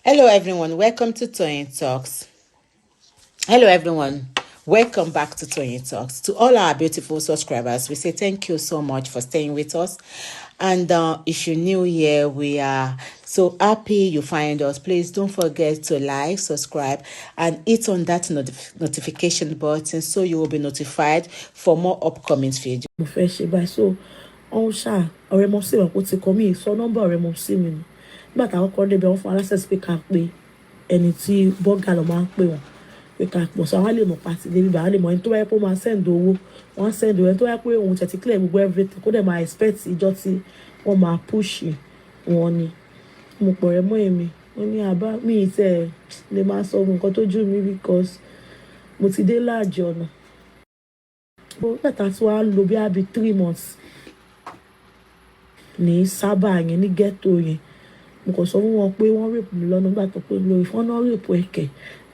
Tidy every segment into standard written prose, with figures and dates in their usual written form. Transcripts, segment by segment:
Hello everyone, welcome to Toyeen Talks. Hello everyone, welcome back to Toyeen Talks. To all our beautiful subscribers, we say thank you so much for staying with us. And if you're new here, we are so happy you find us. Please don't forget to like, subscribe, and hit on that notification button so you will be notified for more upcoming videos. Mo fẹ́ ṣe báyìí so ọ̀hún ṣáà ọ̀rẹ́ mọ̀ sí wọn kó ti kọ́ mí sọ nọ́mbà ọ̀rẹ́ mọ̀ sí mi nù nígbà táwọn kọ́ débẹ̀ wọ́n fún aláṣẹ́sí pé ká pe ẹni tí bọ́gà lọ́ máa ń pè wọ́n pé ká pọ̀ sọ àwọn lè mọ̀ pàtì débi bàá lè mọ̀ ẹni tó wáyé pé ó máa send owó wọ́n send owó ẹni tó wáyé pé òun tẹ̀ ti clear gbogbo everything kó dẹ̀ máa expect ìjọ tí wọ́n máa push wọn ni mo pọ̀ rẹ̀ mọ́ èmi ó ní àbá mi ìtẹ̀ lè máa sọ nǹkan tó jù mí because mo ti dé láàjì ọ̀nà bẹ́ẹ̀ta tí wàá lò bí i 3 months ní sábà yẹn ní ghetto yẹn mo kàn sọ fún wọn pé wọ́n rape mi lọ́nà nígbà tó pé lórí fún ọ́nà rape ẹ̀kẹ́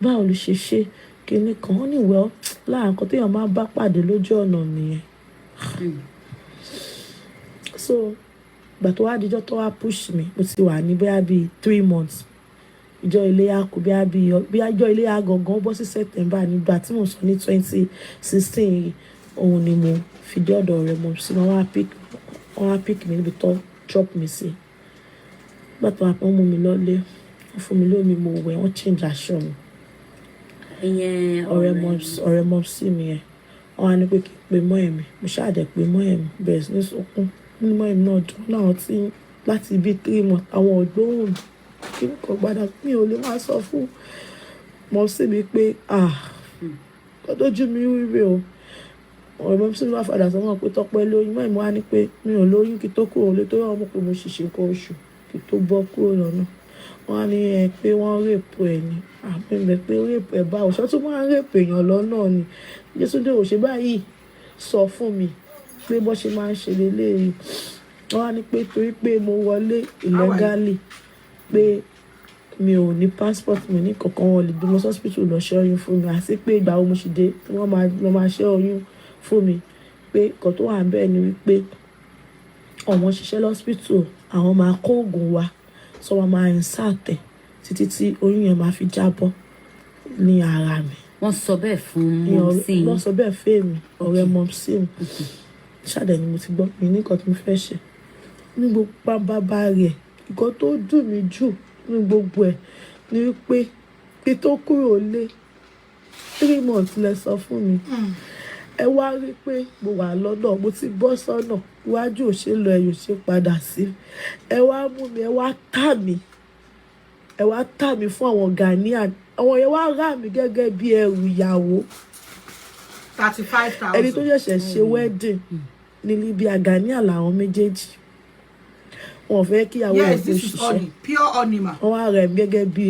báwo ló ṣe ṣe kinní kan ó ní well láàrín nǹkan téèyàn máa bá pàdé lójú ọ̀nà nìyẹn so ìgbà tó wá dijọ́ tó wá push mi mo ti wà ní bí 3 months ìjọ iléyá kù bí ìjọ iléyá gangan bọ́ sí September nígbà tí mo sọ ní 2016 yìí òun ni mo fi dé ọ̀dọ̀ rẹ̀ mo sì wọ́n wá pick mi níbi tó drop mi sí nígbà tó wá pọ́n mú mi lọ́lé wọ́n fún mi lómi mo wẹ̀ wọ́n change aṣọ mi ọ̀rẹ́ mọ̀ sí mi yẹn wọ́n á ní pé kí n pe mọ́ ẹ̀mí mo ṣáàdẹ̀ pé mọ́ ẹ̀mí bẹ̀rẹ̀ sí ní sunkún nínú mọ́ ẹ̀mí náà dùn náà tí láti bí 3 months àwọn ògbóhùn kí n kò gbádà mi ò lè máa sọ fún mọ̀ sí mi pé kọ́dójú mi wíwé o ọ̀rẹ́ mọ́ sí mi wá fàdà sọ́wọ́n pé Tọ́pẹ́ lóyún mọ́ ìmọ̀ wá ní pé mi ò lóyún kí tó kúrò lé tó yọ̀ mọ́ pé mo ṣìṣe nǹkan oṣù kí tó bọ́ kúrò lọ́nà wọ́n á ní pé wọ́n rèpò ẹ̀ ni àpẹẹrẹ pé rèpò ẹ̀ bá òṣọ́ tó máa ń rèpò èèyàn lọ́nà ni Jésùdé òṣè báyìí sọ fún mi pé bọ́ ṣe máa ń ṣe lélẹ́yìí wọ́n á ní pé torí pé mo wọlé illegally pé mi ò ní passport mi ní kankan wọn lè gbé mọ́ hospital lọ ṣe oyún fún mi àti pé ìgbà wo mo ṣì dé tí wọ́n máa ṣe oyún fún mi pé nǹkan tó wà bẹ́ẹ̀ ni wípé ọmọ ṣiṣẹ́ lọ́sípítù àwọn máa kó oògùn wa sọ wọn máa ń sàtẹ̀ títí tí oyún yẹn máa fi jábọ́ ní ara mi. Wọ́n sọ bẹ́ẹ̀ fún mọ́mísì. Wọ́n sọ bẹ́ẹ̀ fún èmi ọ̀rẹ́ mọ́mísì mi ṣáàdẹ̀ ni mo ti gbọ́ mi ní nǹkan tí mo fẹ́ ṣe ní gbogbo bàbá rẹ̀ nǹkan tó dùn mí jù ní gbogbo ẹ̀ ni wípé pé tó kúrò lé 3 months lẹ sọ fún mi ẹ wá rí i pé mo wà lọ́nà mo ti bọ́ sọ́nà iwájú òṣèlú ẹ̀yìn òṣè padà sí ẹ wá mú mi ẹ wá tà mí fún àwọn Ghanaian àwọn yẹn wá rà mí gẹ́gẹ́ bí ẹrù ìyàwó 35,000 ẹni tó ṣẹ̀ṣẹ̀ ṣe wedding ní Libya Ghanaian làwọn méjèèjì wọn fẹ́ kí àwọn ẹ̀gbọ́n ṣiṣẹ́ pure honey ma wọ́n wá rẹ̀ mí gẹ́gẹ́ bí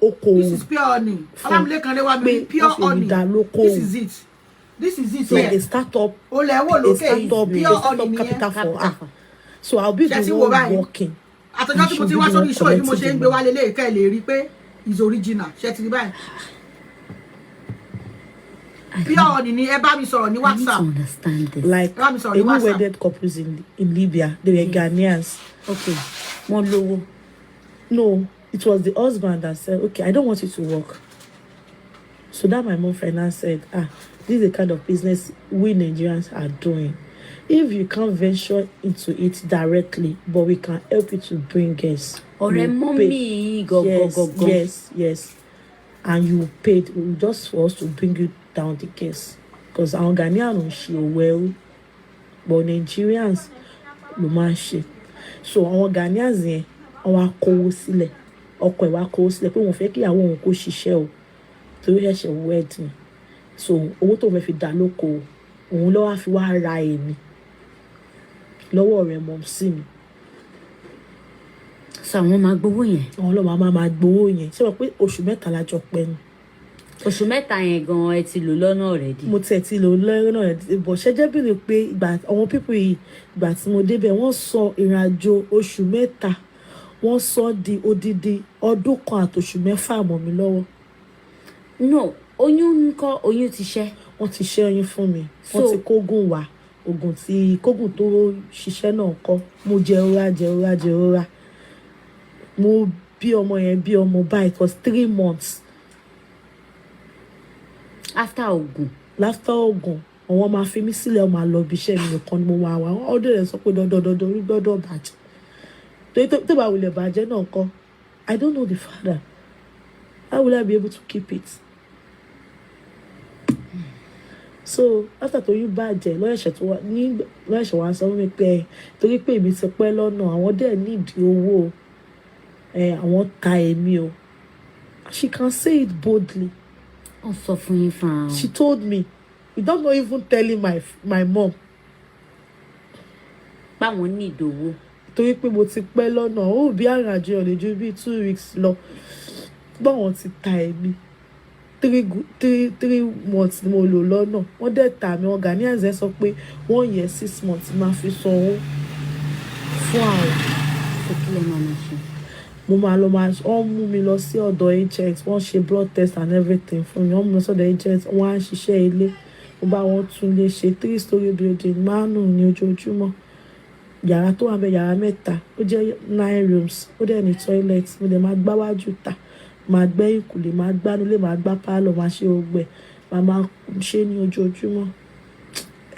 okòwò this is pure honey Ọlámilékan lé wá mi pure honey this is it so a startup capital for her so I'll be the one working àtọjọ́ tí mo ti wá sórí iṣẹ́ yìí mo ṣe ń gbé wálé lé ìka ẹ̀ lè rí i pé is original ṣe ti rí báyìí pure honey ni ẹ bá mi sọ̀rọ̀ ní WhatsApp. Like any wedded couples in Libya, they were Ghanaians. Okay, wọ́n lówó. No, it was the husband that said, okay, I don't want you to work. So that my mom finance said, this is the kind of business we Nigerians are doing. If you can't venture into it directly, but we can help you to bring guests. Ọ̀rẹ́ mọ́mí go. Yes. And you paid just for us to bring you down the case. Because our Ghanaians she well, but Nigerians ló máa ń ṣe. So àwọn Ghanaians yẹn wọ́n wá kówó sílẹ̀ ọkọ ẹ̀ wá kówó sílẹ̀ pé wọ́n fẹ́ kí àwọn òun kó ṣiṣẹ́ o torí ẹ̀ṣẹ̀ wedding so owó tó fẹ́ fi dá lóko òun ló wá fi wá ra èmi lọ́wọ́ rẹ̀ mọ̀ sí mi. So àwọn máa gbowó yẹn. àwọn ló máa gbowó yẹn ṣé wọ́n pé oṣù 3 lájọ pẹ́ ni. Oṣù 3 yẹn gan ẹ ti lò lọ́nà already. Mo tiẹ̀ ti lò lọ́nà already bọ̀ ṣẹ́jẹ́ bìrì pé ìgbà àwọn pípọ̀ yìí ìgbà tí mo débẹ̀ wọ́n sọ ìrìn àjò oṣù 3 wọ́n sọ di odidi ọdún 1 àti oṣù 6 mọ́ mi lọ́wọ́. No, oyún ńkọ́ oyún ti ṣẹ́. Wọ́n ti ṣẹ́ oyún fún mi wọ́n ti kógùn wá oògùn tí kógùn tó ṣiṣẹ́ náà kọ́ mo jẹ ora mo bí ọmọ yẹn bí ọmọ báyìí. It was 3 months. After Ogun. After Ogun, àwọn máa fi mí sílẹ̀ ọmọ àlọ́ ibi iṣẹ́ mi nìkan ni mo máa wà. Àwọn ọdún rẹ̀ sọ pé dandan orí gbọ́dọ̀ bàjẹ́. Tó bá wulẹ̀ bàjẹ́ náà kọ́. I don't know the father. How will I be able to keep it? So after tó yín bàjẹ́ lọ́yẹ̀ṣẹ̀ wá sọ fún mi pé torí pé èmi ti pẹ́ lọ́nà àwọn dẹ̀ nídìí owó àwọn ta èmi o. She can say it boldly. Ó sọ fún yín fún. She told me without not even telling my mom. Báwọn ní ìdòwò. Torí pé mo ti pẹ́ lọ́nà ó bí Irin Ajo lè ju bí 2 weeks lọ. Báwọn ti ta èmi. 3 months ni mo lò lọ́nà. Wọ́n dẹ̀ ta mi wọn Ghanaians ẹ sọ pé 1 year 6 months máa fi sanwó fún àwọn. Òkìlẹ̀ máa ma ṣe. Mo máa lọ wọ́n mú mi lọ sí ọ̀dọ̀ agent wọ́n ṣe blood test and everything fún mi. Wọ́n mú mi lọ sí ọ̀dọ̀ agent wọ́n á ṣiṣẹ́ ilé. Mo bá wọn tún lè ṣe 3-story building márùn-ún ní ojoojúmọ́. Yàrá tó wà bẹ́ẹ̀ yàrá 3 ó jẹ́ 9 rooms ó dẹ̀ ní toilet. Mo dẹ̀ máa gbáwájú ta máa gbẹ́ ìkùlé máa gbá nílé máa gbá pálọ̀ máa ṣe ogbẹ̀ máa ṣe ní ojoojúmọ́.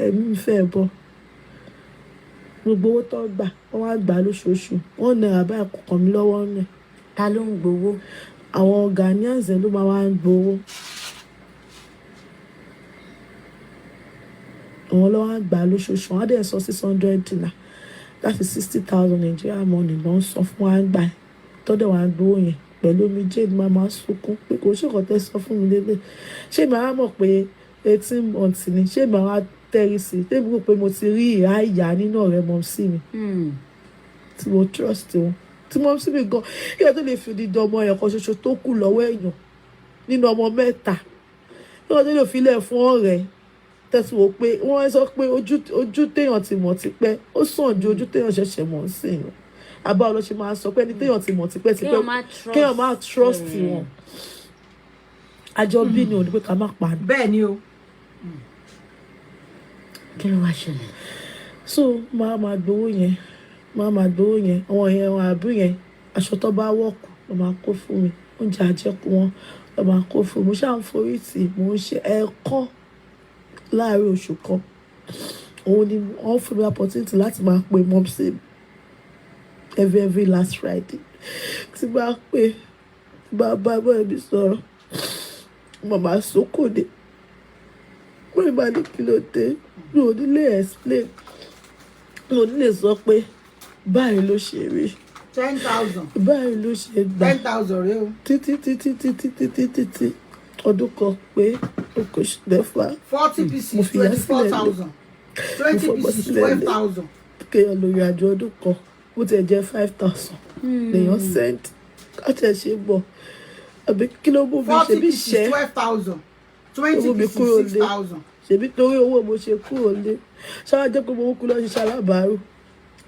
Ẹ̀mí mi fẹ́ bọ́. Gbogbo owó tó gbà wọ́n wá gbà lóṣooṣù. Wọ́n náírà báyìí kọ̀ọ̀kan mi lọ́wọ́ náà. Ta ló ń gbowó? Àwọn Ghanaians ló máa wá ń gbowó. Àwọn ló wá gbà lóṣooṣù. Wọ́n á dẹ̀ sọ $600. That is 60,000 Nigeria money ló ń sọ fún wa gbà. Tọ́dẹ̀ wá gbowó yẹn. Pẹ̀lú mi jade máa sunkún pé kò ṣe kàn tẹ́ sọ fún mi lélẹ̀. Ṣé màá mọ̀ pé 18 months ni? Ṣé màá wá tẹ́rí sí i? Tẹ́bí rò pé mo ti rí ìhà ìyá nínú ọ̀rẹ́ mọ̀ sí mi. Tí mo trust wọn. Tí mo sí mi gan. Ìyá tó lè fi dídí ọmọ ẹ̀yàn kan ṣoṣo tó kù lọ́wọ́ èèyàn nínú ọmọ 3. Ìyá tó lè filẹ̀ fún ọ̀rẹ́. Tẹ́sí wo pé wọ́n sọ pé ojú téèyàn ti mọ̀ tipẹ́ ó sàn ju ojú téèyàn ṣẹ̀ṣẹ̀ mọ̀ sí i. Àbá ọlọ́ṣẹ́ máa sọ pé ẹni téèyàn ti mọ̀ tipẹ́ kéèyàn máa trust wọn. Àjọ bí ni ò ní pé ká má pa ni. Bẹ́ẹ̀ ni o. Kí ló wá ṣẹlẹ̀? So máa gbowó yẹn àwọn yẹn wọn àbú yẹn aṣọ tó bá wọ̀kù ló máa kó fún mi oúnjẹ àjẹkù wọn ló máa kó fún mi. Mo ṣáà ń forí tì mo ń ṣe ẹ̀ẹ̀kan láàárín oṣù kan. Òun ni wọ́n fún mi opportunity láti máa pe mom sí every last Friday. Tí bá pè bá ẹbí sọ̀rọ̀ màmá sókòdè mo ìbá ní kí ló dé mi ò ní lè explain mi ò ní lè sọ pé báyìí ló ṣe rí 10,000. báyìí ló ṣe gbà 10,000 rẹ o. títí ọdún kan pé oṣù mẹ́fà 40 pieces 24,000. 20 pieces 12,000. kéèyàn lórí àjọ ọdún kan bó tiẹ̀ jẹ́ 5,000 lèèyàn send káàtì ẹ̀ ṣe bọ̀ àbí kí ló mú mi ṣe bí 12,000. 20 pieces 6,000. ṣèbí torí owó mo ṣe kúrò lé ṣáà jẹ́ pé mo kú lọ ṣiṣẹ́ alábàárù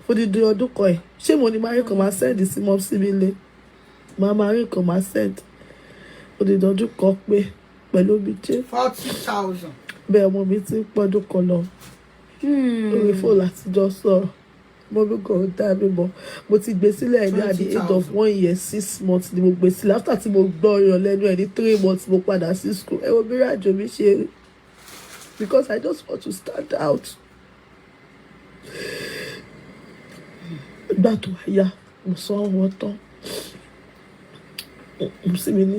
fódìdí ọdún kan ẹ̀ ṣé mo ní máa rí kan máa send sí mọ́ sí mi lé máa rí kan máa send fódìdí ọdún kan pé pẹ̀lú mi jẹ́ 40,000. bẹ́ẹ̀ ọmọ mi ti ń pọ́dún kan lọ lórí fóònù àtijọ́ sọ̀rọ̀ mo bí kò dá mi mọ́ mo ti gbé sílẹ̀ ní at the age of 1 year 6 months ni mo gbé sílẹ̀ after tí mo gbọ́ ọyàn lẹ́nu ẹ̀ ní 3 months mo padà sí school ẹ wo bí Irin Ajo mi ṣe rí because I just want to stand out. Ìgbà tó wáyà mo sọ wọn tán mo sì mi ní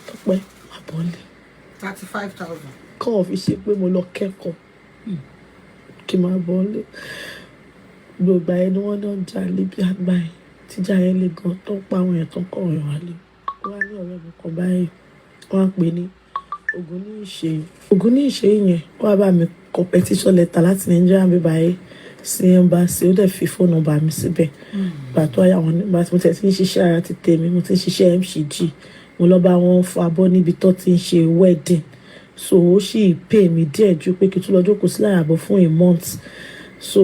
tọpẹ́ àbọ̀lé 35,000. kọ́ ọ̀ fi ṣe pé mo lọ kẹ́kọ̀ọ́ kí n máa bọ́lé gbogbo ẹ̀ ni wọ́n náà jà lébi àgbà ẹ̀ tíjà yẹn le gan tó ń pa àwọn èèyàn tó ń kọ́ ọ̀rọ̀ wálé wọ́n á ní ọ̀rẹ́ mi kan báyìí wọ́n á pè ní Ògún ní ìṣe yẹn wọ́n á bá mi kọ petition letter láti Nàìjíríà bí báyìí sí embassy ó dẹ̀ fi fóònù nọ́mbà mi síbẹ̀ gbàtọ́ àwọn nígbà tí mo tẹ̀ sí ń ṣiṣẹ́ ara ti tèmi mo ti ń ṣiṣẹ́ MCG mo lọ bá wọn fọ abọ́ níbi tó ti ń ṣe wedding so ó sì pay mi díẹ̀ ju pé kí n tún lọ jókòó sí láyàbọ̀ fún a month so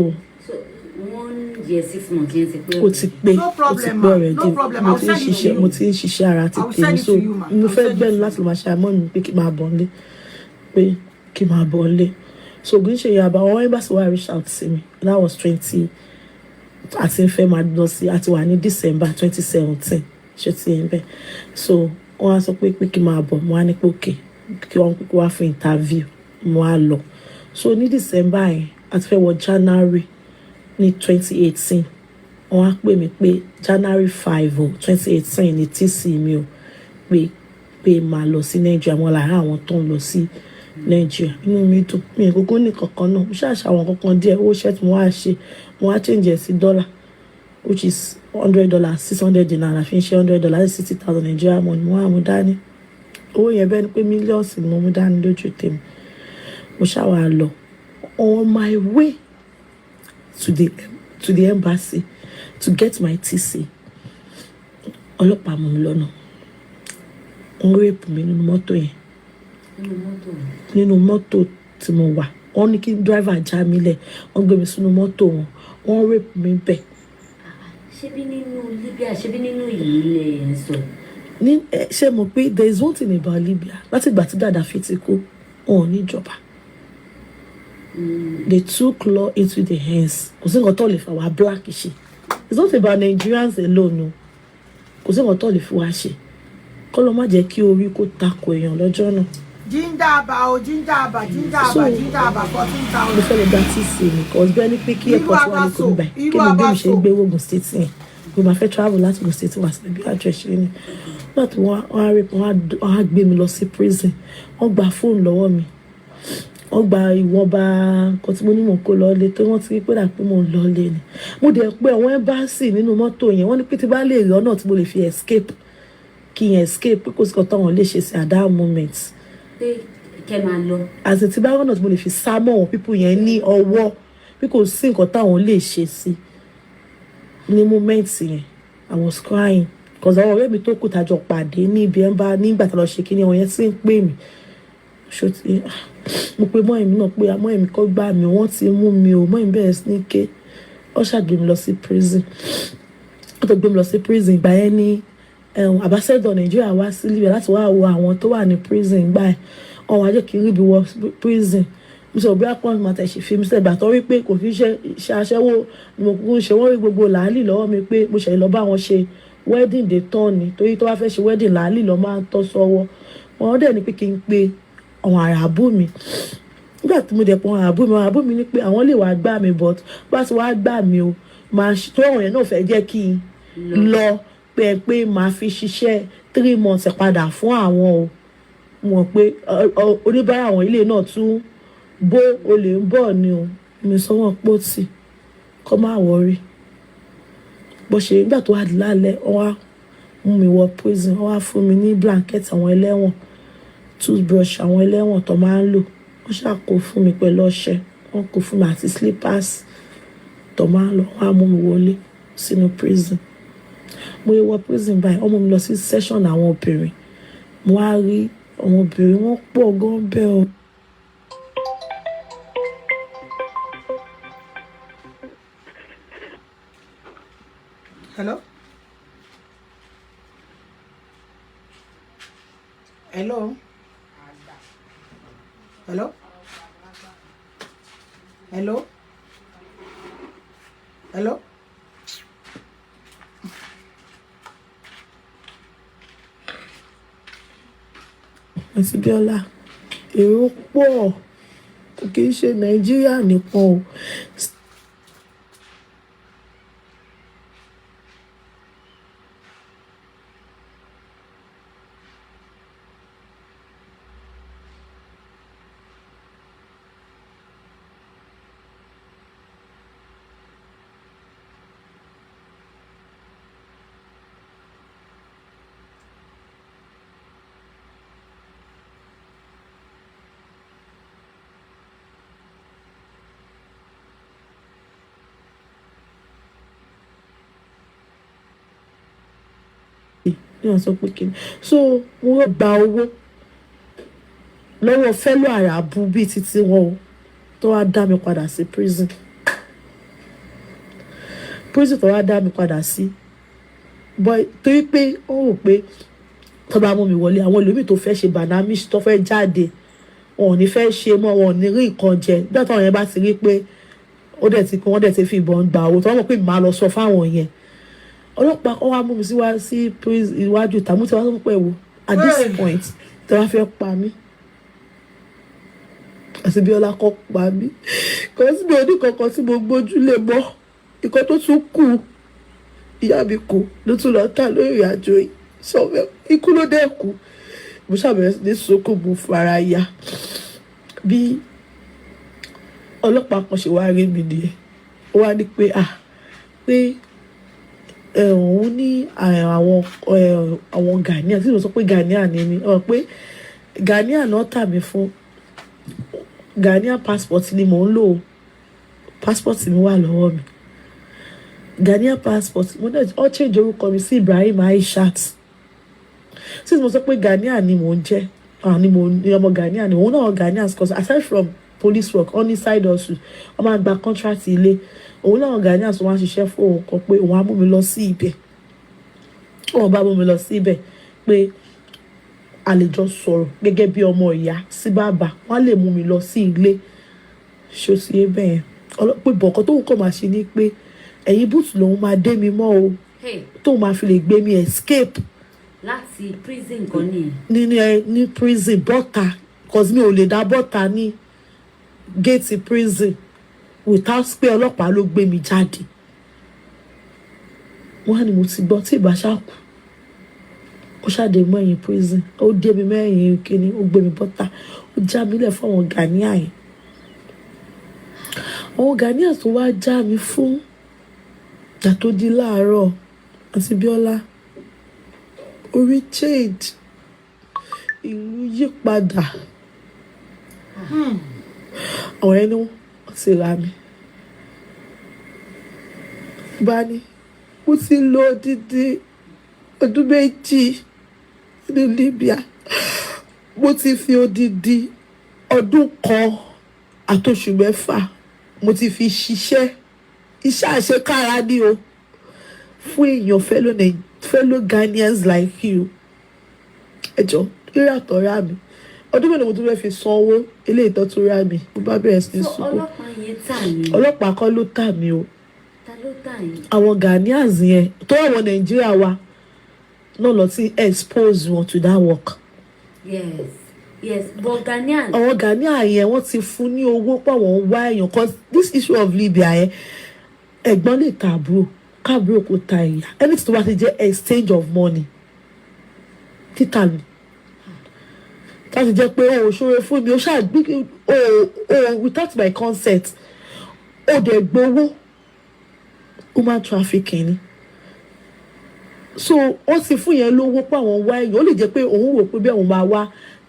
1 year 6 months yẹn ti pé. ó ti pé No ó ti problem, pé ma. ọ̀rẹ́ No dé problem. mo I'll ti ń send it to ṣiṣẹ́ you. mo ti ń ṣiṣẹ́ ara ti I'll tèmi send it so to you, ma. mo I'll fẹ́ send it gbẹ́nu to láti lọ máa ṣe àmọ́ mi pé kí n máa bọ̀ nílé pé kí n máa bọ̀ nílé so Ògún ṣe yàrá àwọn embassy wa reach out sí mi that was 20 àti ń fẹ́ máa lọ sí àti wà ní December 2017 ṣe ti ẹ̀ ń bẹ̀. So wọ́n á sọ pé kí n máa bọ̀, mo á ní pé òkè kí wọ́n pé kí wá fún interview, mo á lọ. So ní December yẹn àti fẹ́ wọ January ní 2018 wọ́n á pè mí pé January 5 o 2018 ní TC mi o pé máa lọ sí Nigeria, mo lára àwọn tó ń lọ sí Nigeria. Inú mi dùn, mi ìkókó ní kankan náà, mo ṣàṣà àwọn kankan díẹ̀, owó ṣẹ́ tí mo wá ṣe mo wá change ẹ̀ sí dollar which is $100, $600 àfi ń ṣe $100, 60,000 Nigeria money mo wá mú dání. Owó yẹn bẹ́ẹ̀ ni pé millions ni mo mú dání lójú tèmi. Mo ṣàwà lọ on my way to the embassy to get my TC. Ọlọ́pàá mú mi lọ́nà. Wọ́n rape mi nínú mọ́tò yẹn. Nínú mọ́tò tí mo wà. Wọ́n ní kí driver já mi lẹ̀. Wọ́n gbé mi sínú mọ́tò wọn. Wọ́n rape mi bẹ́ẹ̀. Ṣebí nínú Libya, ṣebí nínú ilé ẹ̀ sọ. Ṣé mo pé there is one thing about Libya. Láti ìgbà tí Gaddafi ti kú, wọn ò ní ìjọba. They took law into their hands. Kò sí nǹkan tó lè fà wá black ṣe. It's not about Nigerians alone, no. Kò sí nǹkan tó lè fi wá ṣe. Kọ́ ló má jẹ́ kí orí kó tako èèyàn lọ́jọ́ náà. Jíńdàbà 14,000. Mo fẹ́ lè gba TC mi cause bẹ́ẹ̀ ni pé kí airport wà ní kò ní báyìí. Kí ni bí mi ṣe ń gbé Ogun State yẹn. Mo máa fẹ́ travel láti Ogun State wá sí ibi àjọṣe ni. Nígbà tí wọ́n á gbé mi lọ sí prison. Wọ́n gba fóònù lọ́wọ́ mi. Wọ́n gba ìwọ̀nba nǹkan tí mo ní mò ń kó lọ́lé tó wọ́n ti rí pé dà pé mò ń lọ́lé ni. Mo dẹ̀ pé àwọn embassy nínú mọ́tò yẹn wọ́n ní pé tí bá lè rí ọ̀nà tí mo lè fi escape kí n escape pé kò sí kan táwọn lè ṣe sí at that moment. Pé kẹ́ máa lọ. Àti tí bá rí ọ̀nà tí mo lè fi sá mọ́ àwọn people yẹn ní ọwọ́ pé kò sí nǹkan táwọn lè ṣe sí ní moment yẹn. I was crying because àwọn ọ̀rẹ́ mi tó kù tàjọ pàdé ní ibi ẹ̀mbá nígbà tí a lọ ṣe kíní àwọn yẹn sì ń pè mí. Mo pe mọ́ èmi náà pé àmọ́ èmi kọ́ gbà mí wọ́n ti mú mi o mọ́ èmi bẹ̀rẹ̀ sí ní ké ó ṣàgbé mi lọ sí prison. Ó tó gbé mi lọ sí prison ìgbà yẹn ní ambassador Nigeria wá sí Libya láti wá wo àwọn tó wà ní prison ìgbà yẹn wọ́n wá jẹ́ kí n rí bí wọ prison. Mo sọ bí apọ́n máa tẹ̀ ṣe fi mi sílẹ̀ ìgbà tó rí pé kò fi ṣe aṣẹ́wó ni mo kúkú ṣe wọ́n rí gbogbo làálì lọ́wọ́ mi pé mo ṣẹ̀lẹ̀ lọ bá wọn ṣe wedding day tán ni torí tó wá fẹ́ ṣe wedding làálì lọ́ máa ń tọ́ sọ́wọ́ wọn dẹ̀ ní pé kí n pe àwọn àràbù mi. Nígbà tí mo dẹ̀ pọ̀ àwọn àràbù mi ní pé àwọn lè wá gbà mí but bá ti wá gbà mí o máa tó àwọn yẹn náà fẹ́ jẹ́ kí n lọ pé máa fi ṣiṣẹ́ 3 months padà fún àwọn o mọ̀ pé oníbàárà àwọn ilé náà tún bó olè ń bọ̀ ni o mi sọ wọ́n pọ̀ tì kọ́ máa wọrí bó ṣe nígbà tó wà lálẹ́ wọ́n wá mú mi wọ prison wọ́n wá fún mi ní blanket àwọn ẹlẹ́wọ̀n toothbrush àwọn ẹlẹ́wọ̀n tó máa ń lò wọ́n ṣàkó fún mi pẹ̀lú ọṣẹ wọ́n kó fún mi àti slippers tó máa ń lò wọ́n á mú mi wọlé sínú prison. Mo yẹ wọ prison báyìí wọ́n mú mi lọ sí session àwọn obìnrin mo wá rí àwọn obìnrin wọ́n pọ̀ gan bẹ́ẹ̀ o. Hello? Hello? Hello? Hello? Hello? Àti Bíọ́lá èrò pọ̀ kò kì í ṣe Nàìjíríà nìkan o. So wọ́n gba owó lọ́wọ́ fẹ́lú àràbù bíi títí wọn o tó wá dá mi padà sí prison tó wá dá mi padà sí boy torí pé ó rò pé tó bá mú mi wọlé àwọn ìlú tó fẹ́ ṣe banamish tó fẹ́ jáde wọn ò ní fẹ́ ṣe mọ́ wọn ò ní rí nǹkan jẹ nígbà táwọn yẹn bá ti rí pé wọ́n dẹ̀ ti fi ìbọn gba owó tó wọ́n mọ̀ pé màá lọ sọ fáwọn yẹn ọlọ́pàá kan wá mú mi sí prison iwájú ìta mú ti wá sọ pé wo at this point tí wọ́n fẹ́ pa mí àti bí ọlá kọ́ pa mí kò sí bí oní kankan tí mo gbójú lè mọ́ nǹkan tó tún kù ìyá mi kù ló tún lọ tà lórí ìrìn àjò yìí sọfẹ ikú ló dé kú mo ṣàbẹ̀rẹ̀ sí ní sunkún mo fara ya bí ọlọ́pàá kan ṣe wá rí mi nìyẹn ó wá ní pé pé òun ní àwọn Ghanaian tí mo sọ pé Ghanaian ni mi pé Ghanaian náà tà mí fún Ghanaian passport ni mò ń lò passport mi wà lọ́wọ́ mi Ghanaian passport mo náà ó change orúkọ mi sí Ibrahim Aishat since mo sọ pé Ghanaian ni mò ń jẹ́ ni ọmọ Ghanaian ni òun náà Ghanaian cause aside from police work on the side also wọ́n máa gba contract ilé òun náà Ghanaian so wọ́n á ṣiṣẹ́ fún òun kan pé òun á mú mi lọ sí ibẹ̀ òun bá mú mi lọ sí ibẹ̀ pé a lè jọ sọ̀rọ̀ gẹ́gẹ́ bí ọmọ ìyá sí bàbá wọ́n á lè mú mi lọ sí ilé ṣòsì ẹbẹ̀ yẹn pé bọ̀kọ́ tóun kàn máa ṣe ni pé ẹ̀yin búùtù lòun máa dé mi mọ́ o tóun máa fi lè gbé mi escape láti prison kan ní ní prison bọ́ta cause mi ò lè dá bọ́ta ní gate prison without pé ọlọ́pàá ló gbé mi jáde wọ́n á ní mo ti gbọ́ tí ìbá ṣáàkù ó ṣàdé mọ́ ẹ̀yìn prison ó dé mi mẹ́yìn kíní ó gbé mi bọ́ta ó já mi lẹ̀ fún àwọn Ghanaian yẹn àwọn Ghanaian tó wá já mi fún ìgbà tó di láàárọ̀ àti Bíọ́lá orí change ìlú yí padà àwọn ẹni wọ́n ti ra mi bá ní mo ti lò odidi ọdún méjì ní Libya mo ti fi odidi ọdún kan àtoṣù mẹ́fà mo ti fi ṣiṣẹ́ iṣẹ́ àṣekára ní o fún èèyàn fellow Ghanaians like you ẹjọ́ eré àtọ̀rá mi ọdún mélòó mo tún fẹ́ fi san owó eléyìí tó tún rá mi mo bá bẹ̀rẹ̀ sí ní sunkún ọlọ́pàá yẹn tà mí ọlọ́pàá kọ́ ló tà mí o ta ló tà yín àwọn Ghanaians yẹn tó àwọn Nàìjíríà wa náà lọ sí expose wọn to that work yes but Ghanaian àwọn Ghanaian yẹn wọ́n ti fún ní owó pọ̀ wọ́n wá èèyàn cause this issue of Libya yẹn ẹ̀gbọ́n lè ta àbúrò káàbúrò kò ta ìyá anything tó bá ti jẹ́ exchange of money títà ni láti jẹ́ pé o ṣòro fún mi o ṣáàgbé o without my consent o dẹ̀ gbowó human trafficking ni so wọ́n ti fún yẹn lówó pé àwọn wá èèyàn ó lè jẹ́ pé òun wò pé bí àwọn máa wá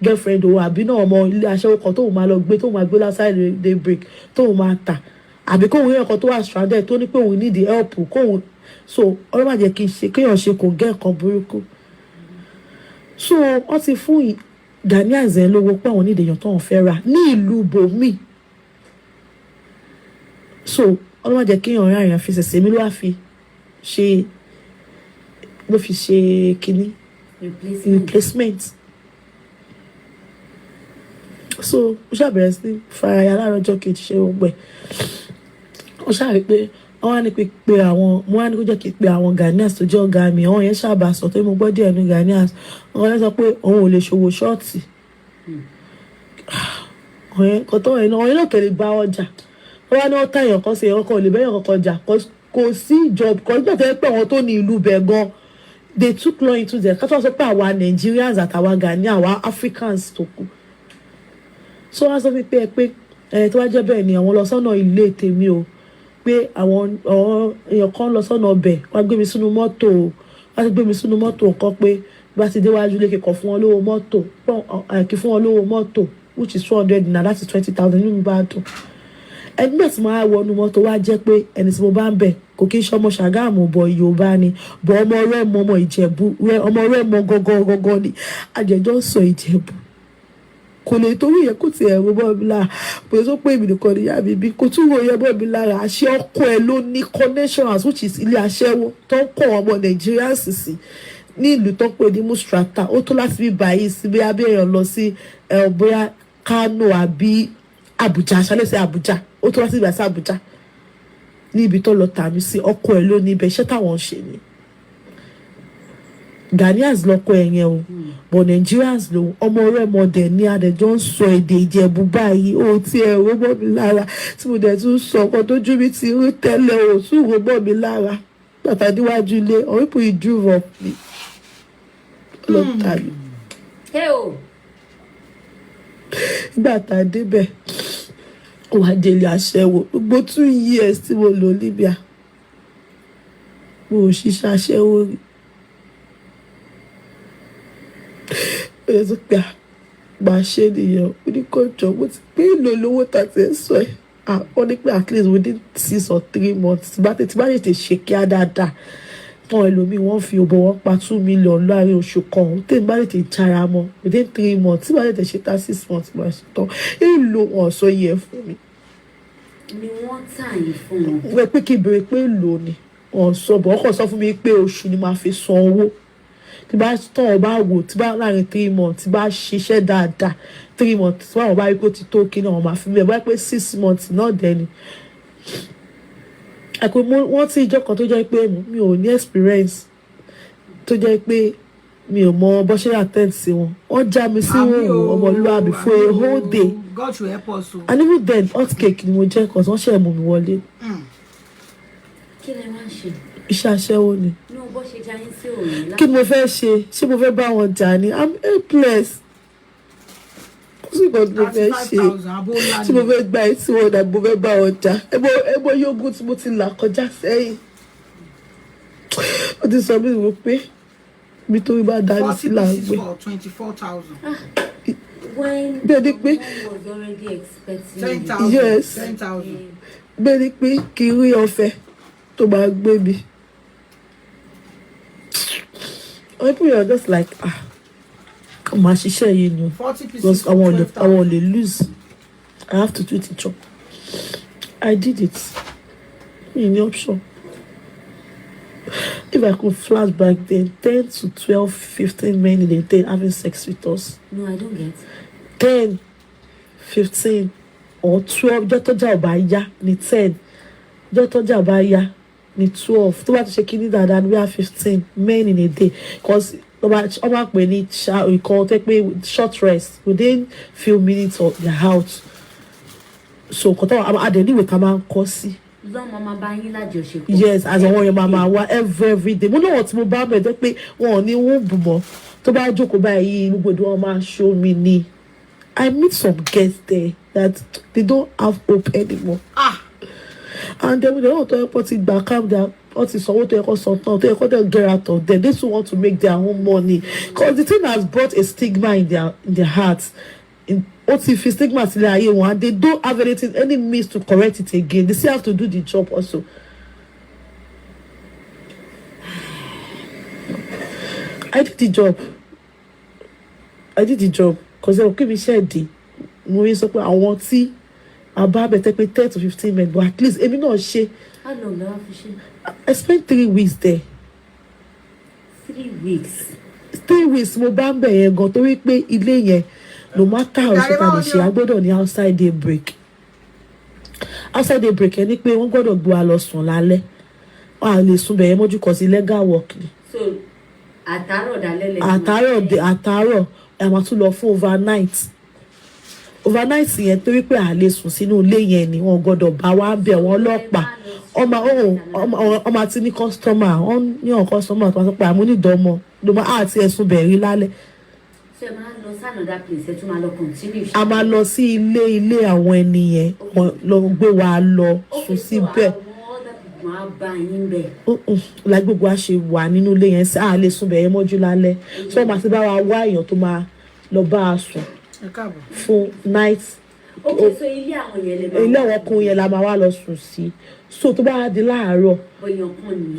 girlfriend òun àbí náà ọmọ ilé aṣẹ́wó kan tóun máa lọ gbé tóun máa gbé lásìkò day break tóun máa tà àbí kóun yẹn kan tó wà stranded tó ní pé òun need the help kóun so ọlọ́run máa jẹ́ kí n ṣe kéèyàn ṣe kò gẹ́ nǹkan burúkú so wọ́n ti fún Ghanaians ẹ̀ lówó pé àwọn need èèyàn tó ń fẹ́ rà ní ìlú bòmí so ọlọ́run máa jẹ́ kéèyàn rà èèyàn fi ṣẹ̀ṣẹ̀ mi ló wá fi ṣe ló fi ṣe kínní replacement so ó ṣàbẹ̀rẹ̀ sí faraya láàárọ̀ ọjọ́ kejì ṣe gbogbo ẹ̀ ó ṣàrí pé wọ́n wá ní pé àwọn mo wá ní kó jẹ́ kí pé àwọn Ghanaians tó jẹ́ ọ̀gá mi àwọn yẹn ṣàbà sọ tó mo gbọ́ díẹ̀ ní Ghanaians wọ́n yẹn sọ pé òun ò lè ṣòwò ṣọ́ọ̀tì àwọn yẹn náà kẹ́lẹ́ bá ọjà wọ́n wá ní wọ́n tàyàn kan sí ẹ̀rọ kan ò lè bẹ́yàn kankan jà kò sí ìjọba kan nígbà tó yẹ pé àwọn tó ní ìlú bẹ̀ gan they took law into their ká tó wá sọ pé àwa Nigerians àtàwa Ghanaians àwa Africans tó kù so wọ́n sọ pé tó wá jẹ́ bẹ́ẹ̀ ni àwọn lọ sọ́nà ilé tèmi o pé àwọn èèyàn kan lọ sọ́nà ọbẹ̀ wọ́n gbé mi sínú mọ́tò wọ́n ti gbé mi sínú mọ́tò kan pé bá ti déwájú lè kẹ́kọ̀ọ́ fún wọn lówó mọ́tò kí fún wọn lówó mọ́tò which is 200 naira láti 20,000 nínú bá dùn ẹgbẹ́ tí mo á wọnú mọ́tò wá jẹ́ pé ẹni tí mo bá ń bẹ̀ kò kí n ṣe ọmọ Ṣàgámù bọ̀ Yorùbá ni bọ̀ ọmọ Rẹ́mọ ọmọ Ìjẹ̀bú ọmọ Rẹ́mọ gọ́gọ́ ni àjẹjọ́ ń sọ Ìjẹ̀bú kò lè torí yẹn kò tiẹ̀ wo bọ́ mi lára pé tó pé èmi nìkan níyà mi bí kò tún wo yẹn bọ́ mi lára àṣẹ ọkọ ẹ ló ní connections which is ilé aṣẹ́wó tó ń kọ́ ọmọ Nàìjíríà sì ní ìlú tó ń pè ní Mustrata ó tó láti bí báyìí sí bí abẹ́yẹn lọ sí bóyá Kano àbí Abuja ṣálẹ́sẹ̀ Abuja ó tó láti bí báyìí sí Abuja ní ibi tó lọ tàmí sí ọkọ ẹ ló ní ibẹ̀ iṣẹ́ táwọn ń ṣe ni Ghanaians lọ́kọ ẹ̀yẹn o but Nigerians ló ọmọ ọ̀rẹ́ mọ̀dẹ̀ ní adẹ̀jọ́ ń sọ èdè Ìjẹ̀bú báyìí ó ti ẹ̀ rọ́gbọ́ mi lára tí mo dẹ̀ tún sọ ọkọ̀ tójú mi ti rí tẹ́lẹ̀ ò tún rọ́gbọ́ mi lára bàtà níwájú ilé or people you drove up me lọ́tà mi. Nígbà tá a débẹ̀ wà délé aṣẹ́wó gbogbo 2 years tí mo lò Libya mo ò ṣiṣẹ́ aṣẹ́wó rí. Ó sọ pé máa ṣe nìyẹn ó ní kó jọ mo ti pé ìlò olówó tàti ẹ̀ sọ ẹ̀ wọ́n ní pé at least within 6 or 3 months tí bá tètè ṣe kíá dáadáa wọn ẹlòmíì wọ́n fi òbò wọn pa 2 million láàrin oṣù kan tí bá tètè jára mọ́ within 3 months tí bá tètè ṣe tá 6 months máa ṣe tán èlò wọn sọ yẹ fún mi. ni wọ́n tà yín fún wọn. wọ́n pé kí n béèrè pé èlò ni wọ́n sọ bọ̀ ọkọ̀ sọ fún mi pé oṣù ni màá fi san owó tí bá tán ọba wò tí bá láàrin 3 months tí bá ṣiṣẹ́ dáadáa 3 months tí wọ́n bá rí pé ó ti tó kí náà wọ́n máa fi bẹ́ẹ̀ bá pé 6 months náà dẹ́ni. àpò wọ́n tí ìjọ kan tó jẹ́ pé mi ò ní experience tó jẹ́ pé mi ò mọ bó ṣe attend sí wọn wọ́n já mi sí òun ọmọlúwàbí for a whole day and even then hot cake ni mo jẹ́ cause wọ́n ṣe mú mi wọlé. kí lẹ máa ń ṣe. iṣẹ́ aṣẹ́wó ni. ní o bó ṣe já yín sí òòrùn láti. kí mo fẹ́ ṣe mo fẹ́ bá wọn jà ni I'm helpless kó sì kàn mo fẹ́ ṣe tí mo fẹ́ gba etí wọn dà mo fẹ́ bá wọn jà ẹbọ yógún tí mo ti là kọjá sẹ́yìn ó ti sọ mí wò pé mi tó bá dání sí là ń gbé. 24,000. bẹ́ẹ̀ ni pé yes bẹ́ẹ̀ ni pé kí n rí ọ̀fẹ́ tó máa gbé mi. People are just like máa ṣiṣẹ́ yìí ni because àwọn ò lè lose I have to do the job. I did it. Any option. If I could flash back then 10 to 12, 15 men in a day having sex with us. No, I don't get. 10, 15 or 12 jọ́ tọ́jà ọba yá ní 10 jọ́ tọ́jà ọba yá ní 12 tó bá ti ṣe kíní dáadáa ní wíwá 15 men in a day because ọba pè ní ìkan tẹ́ pé short rest within few minutes of the house so kọ́tà àdéhùn ká máa ń kọ́ sí. lọ́mọ máa bá yín lájọṣepọ̀. Yes, as àwọn yẹn máa wá every day mo náà tí mo bá bẹ̀ jẹ́ pé wọn ò ní wọ́n bù mọ́ tó bá jókòó báyìí gbogbo ìdí wọn máa show me ni. I meet some guests there that they don't have hope anymore. And then they don't talk about it back calm down. What is what they call something? They call them get out of there. They still want to make their own money because the thing has brought a stigma in their hearts. What if stigma is there? One, they don't have any means to correct it again. They still have to do the job also. I did the job because they will keep me shady. Mo sọ pé àwọn tí àbá bẹ̀tẹ̀ pé 10 to 15 men but at least èmi náà ṣe. How long ló wá fi ṣe? I spent 3 weeks there. 3 weeks. 3 weeks mo bá ń bẹ̀ yẹn gan torí pé ilé yẹn no matter how ṣe ta lè ṣe a gbọ́dọ̀ ní outside day break. Outside day break ẹni pé wọ́n gbọ́dọ̀ gbé wa lọ sùn lálẹ́ wọ́n á lè sùn bẹ̀ yẹn mọ́jú kọ́ sí legal work ni. So àtàárọ̀ dalẹ́ lẹ́yìn. àtàárọ̀ ẹ̀ máa tún lọ fún overnight yẹn torí pé a lè sùn sínú ilé yẹn ni wọ́n gbọ́dọ̀ bá wa bẹ̀ wọ́n ọlọ́pàá ọmọ àti ní customer wọ́n ní ọ̀n customer tó wá sọ pé àmúnidọ́mọ ló máa àti ẹ̀sùn bẹ̀rí lálẹ́. Ṣé máa lọ sí another place ẹ tún máa lọ continue. A máa lọ sí ilé àwọn ẹni yẹn lọ gbé wa lọ sùn síbẹ̀. Like gbogbo a ṣe wà nínú ilé yẹn sí a lè sùn bẹ̀rẹ̀ mọ́jú lálẹ́ so wọ́n máa ti bá wa wá èèyàn tó máa lọ bá a sùn fún night. Okay, so ilé àwọn yẹn lè máa ilé àwọn ọkùnrin yẹn la máa wá lọ sùn sí so tó bá di láàárọ̀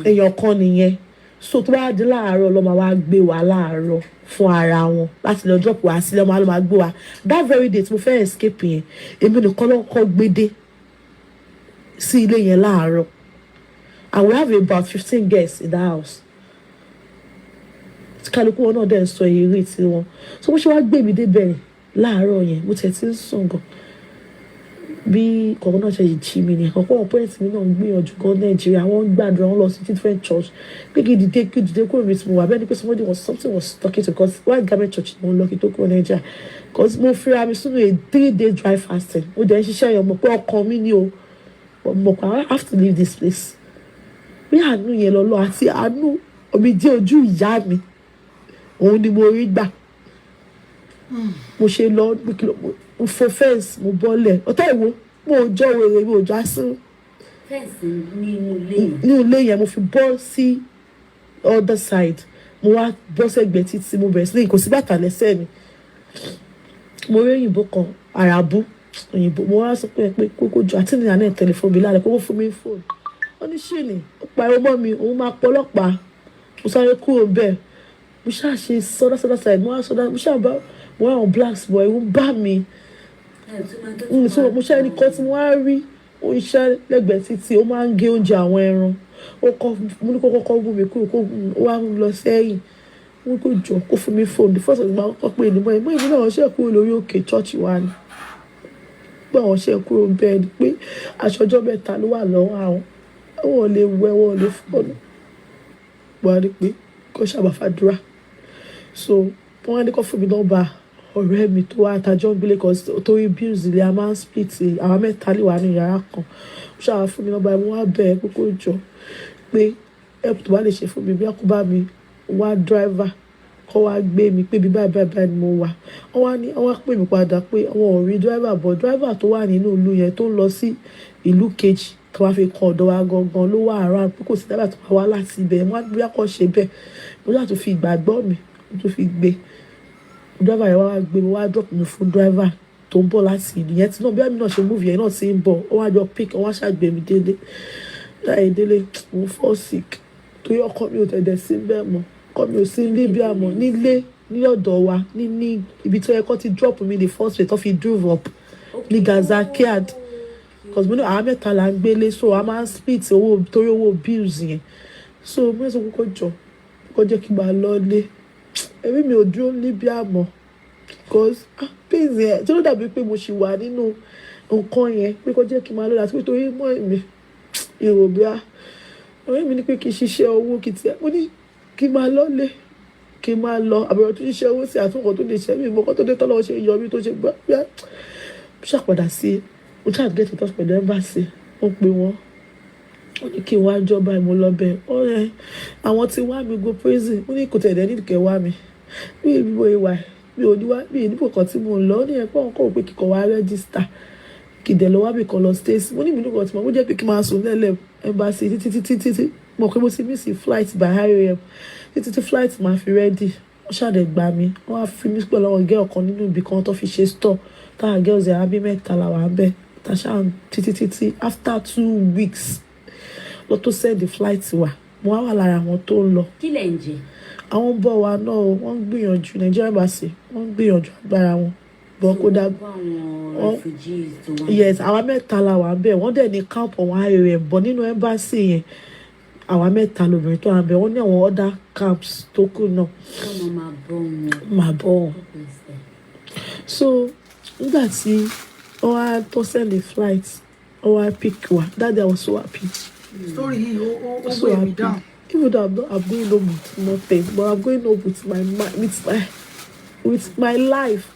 èèyàn kan nìyẹn so tó bá di láàárọ̀ ló máa wá gbé wa láàárọ̀ fún ara wọn láti lọ drop wa sílẹ̀ máa lọ máa gbé wa that very day tí mo fẹ́ escape yẹn èmi nìkan ló kọ́ gbé dé sí ilé yẹn láàárọ̀. And we have about 15 guests in the house. Kálukú wọn náà dẹ̀ sọ eré tí wọn. So bó ṣe wá gbé mi débẹ̀ láàárọ̀ yẹn mo tẹ̀ tí ń sùn gan. bí kọ̀ọ̀kan náà ṣe yìí jí mi ni àkọ́kọ́ wọn pẹ́ẹ́ntì mi náà ń gbìyànjú gan Nàìjíríà wọ́n ń gbàdúrà wọn lọ sí different church pé kí dìde kúrò ní tí mo wà bẹ́ẹ̀ ni pé something was talking to because white garment church mo ń lọ kí tó kúrò Nàìjíríà because mo fira mi sínú a 3-day dry fasting mo dẹ̀ ń ṣiṣẹ́ yẹn mọ̀ pé ọkàn mi ni o mọ̀ pé I have to leave this place bí àánú yẹn lọ àti àánú omi jẹ́ ojú ìyá mi òun ni mo rí gbà mo ṣe lọ mo fo fence mo bọ́lẹ̀ ọ̀tá ìwo mo jọ wèrè mo jọ asín fẹ́ǹsì nínú ilé yẹn mo fi bọ́ sí other side mo wá bọ́ sẹ́gbẹ̀ẹ́ títí mo bẹ̀rẹ̀ sí ní kò sí bàtà lẹ́sẹ̀ mi mo rí òyìnbó kan àràbù òyìnbó mo wá sọ pé kókó jọ àti nìyà náà tẹlifóònù mi lálẹ́ kókó fún mi fóònù ó ní ṣì ní ó pariwo mọ́ mi òun máa pọ̀ ọlọ́pàá mo sáré kúrò bẹ́ẹ̀ mo ṣáà ṣe sọ́dá side mo wá sọ́dá mo ṣáà bá mo wá àwọn blacks boy ń bá mi so mo ṣáà ní kọ́ tí mo wá rí ó ń ṣe lẹ́gbẹ̀ẹ́ títí ó máa ń gé oúnjẹ àwọn ẹran mo ní kó kọ́kọ́ bú mi kúrò kó wá lọ sẹ́yìn mo kó jọ kó fún mi fóònù the first time kọ́ pé ènìmọ̀ ìmọ̀ ìmọ̀ náà wọ́n ṣe kúrò lórí òkè church wa ni pé àwọn ṣe kúrò bẹ́ẹ̀ ni pé aṣọjọ́ mẹ́ta ló wà lọ́wọ́ àwọn ò lè wẹ̀ wọ́n ò lè fọ́ọ̀nù buhari pé kó ṣàbàfàdúrà so wọ́n á ní kó fún mi nọ́mbà ọ̀rẹ́ mi tó wá àtàjọ́ gbélé kan torí bills ilé a máa ń split àwọn mẹ́ta lè wà ní yàrá kan ó ṣàwà fún mi nọ́mbà mo wá bẹ̀ ẹ́ kókó jọ pé help tó bá lè ṣe fún mi bí a kò bá mi wá driver kó wá gbé mi pé bí báyìí ni mo wà wọ́n wá pè mí padà pé àwọn ò rí driver bọ̀ driver tó wà nínú ìlú yẹn tó ń lọ sí ìlú kejì tó wá fi kan ọ̀dọ̀ wa gangan ló wà around pé kò sí driver tó wá láti ibẹ̀ wọ́n á bí a kò ṣe bẹ́ẹ̀ mo láti fi ìgbàgbọ́ mi tó fi gbé driver yẹn wá gbé mi wá drop mi fún driver tó ń bọ̀ láti ìlú yẹn tí náà bí àmì náà ṣe move yẹn náà ti ń bọ̀ ó wá jọ pick ó wá ṣàgbé mi délé láì délé mo fall sick torí ọkọ mi ò tẹ̀dẹ̀ sí bẹ́ẹ̀ mọ́ ọkọ mi ò sí Libya mọ́ nílé ní ọ̀dọ̀ wa ní ibi tó yẹ kó ti drop mi the first place tó fi drove up ní Gaza Kiad because mo ní àwọn mẹ́ta là ń gbélé so a máa ń split owó torí owó bills yẹn so mo ní sọ kókó jọ kó jẹ́ kí n máa lọ lé ẹ̀mí mi ò dúró Libya mọ́ because pains yẹn tí ó dàbí pé mo ṣì wà nínú nǹkan yẹn pé kó jẹ́ kí n máa lọ láti pé torí mọ́ mi ìròbíà ọ̀rẹ́ mi ní pé kí n ṣiṣẹ́ owó kí tiẹ̀ mo ní kí n máa lọ lé kí n máa lọ àbẹ̀rẹ̀ tó ṣiṣẹ́ owó sí àtúnkọ̀ tó lè ṣẹ́ mi ìmọ̀kọ́ tó dé tọ́lọ́ ṣe yọ mi tó ṣe gbá bíá ṣàpàdà sí mo ṣáà gẹ́tì tó pẹ̀lú ẹ́mbàsì wọ́n pe wọ́n ní kí n wá jọba ìmọ̀ lọ́bẹ̀ ọ̀rẹ́ àwọn tí wá mi go prison ó ní kò tẹ̀lé ní ìkẹ́ wá mi bí ìbíbo ìwà mi ò ní wá bí ìdíbò kan tí mo ń lọ ní ẹ̀pọ̀ nǹkan ò pé kíkọ̀ wá rẹ́gísítà kìdẹ̀ lọ wá mi kan lọ stéèsì mo ní ìbínú kan tí mo jẹ́ pé kí n máa sùn lẹ́lẹ̀ ẹ́mbàsì títí mọ̀ pé mo ti miss flight by IOM títí flight máa fi rẹ́dì wọ́n ṣàdẹ̀ gbà mí wọ́n á fi mí pẹ̀lú àwọn gẹ́ ọ̀kan nínú ibì kan tó fi ṣe store táwọn girls ẹ̀ abí mẹ́ta làwọn abẹ́ tàṣà títí after 2 weeks lọ tó send the flight wa mo wá wà lára àwọn tó ń lọ. kí lẹ̀ ń jẹ. àwọn bọ̀ wa náà wọ́n ń gbìyànjú Nigeria embassy wọ́n ń gbìyànjú agbára wọn bọ́ kó dá. yes àwa mẹ́ta làwọn abẹ́ wọ́n dẹ̀ ní camp àwọn IOM bọ̀ nínú embassy yẹn àwa mẹ́ta lóbìnrin tó wà bẹ́ẹ̀ wọ́n ní àwọn other camps tó kù náà. ọmọ máa bọ́ wọn. so nígbà tí wọ́n á tó send the flight wọ́n á pick wa that day I was so happy. story yìí ó so weigh me down. even though I'm going home with nothing but I'm going home with my life.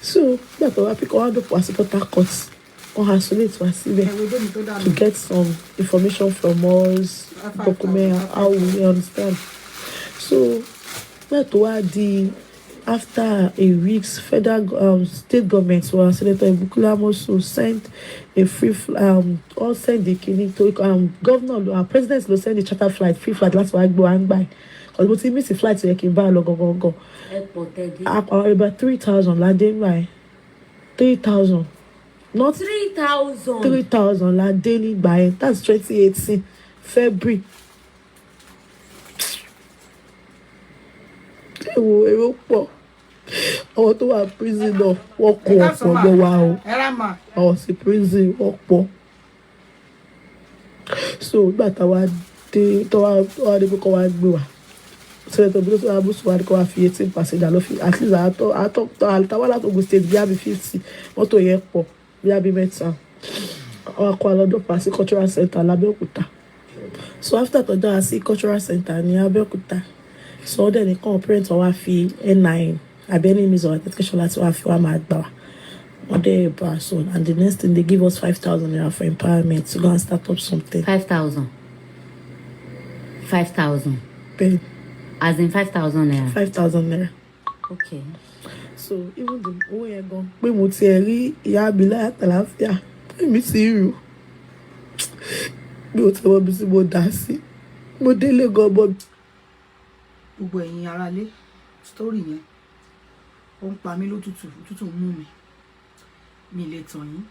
so nígbà tó wá pick wọ́n á dọ̀pọ̀ wá sí Port Harcourt wọ́n isolate wá síbẹ̀ to get some information from us document how we understand. so nígbà tó wá di after a week's federal state government Senator Ibukula Amosu sent a free all send the kini to governor president ló send the charter flight free flight láti wá gbọ́ àǹgbà because mo ti miss flight yẹ kí n bá lọ gangan about 3,000 ládé ńgbà 3,000 not 3,000 ládé nígbà yẹn that's 2018 February. èrò pọ̀ àwọn tó wà prison náà wọ́n kó ọ̀pọ̀ lọ wa o àwọn sí prison wọ́n pọ̀ so nígbà táwa dé pé kọ́ wa gbé wa So the bill to Abu Swad go fi 18 passenger lo fi at least I thought wala to go state bi 50 moto yẹn pọ̀ bi mẹ́ta o ko lọ́dọ̀ pasi cultural center l'Abẹ́òkúta. So after to da sí cultural center ní Abẹ́òkúta, so then nìkan parent wa fi N9 àbí any means of identification láti wa fi wa máa gbà wá. Other person, and the next thing they give us 5,000 naira for empowerment to go and start up something. 5,000. 5,000. Pay As in 5,000 naira. 5,000 naira. Okay. So even the way I go, pé mo ti rí ìyá mi láyà tàlàfíà, pé mi ti rù. Mi ò tẹ́wọ́ bí sí mo dá sí. Mo délé gan bọ́. Gbogbo ẹ̀yin aráalé, story yẹn ó ń pa mí lótútù, òtútù ń mú mi. Mi lè tàn yín.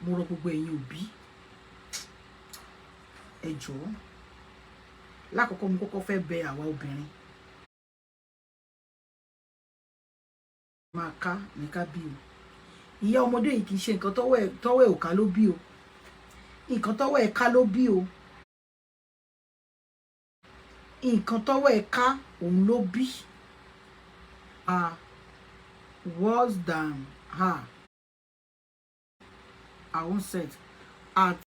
Mo rọ̀ gbogbo ẹ̀yin òbí. Ẹ jọ̀ọ́. Lákọ̀ọ́kọ́ mo kọ́kọ́ fẹ́ bẹ̀ àwa obìnrin. Máa ká ní ká bí o. Ìyá ọmọdé yìí kì í ṣe nǹkan tọ́wọ́ ẹ̀ ò ká ló bí o. Nǹkan tọ́wọ́ ẹ̀ ká ló bí o. Nǹkan tọ́wọ́ ẹ̀ ká òun ló bí. Worse than her. I won't say it.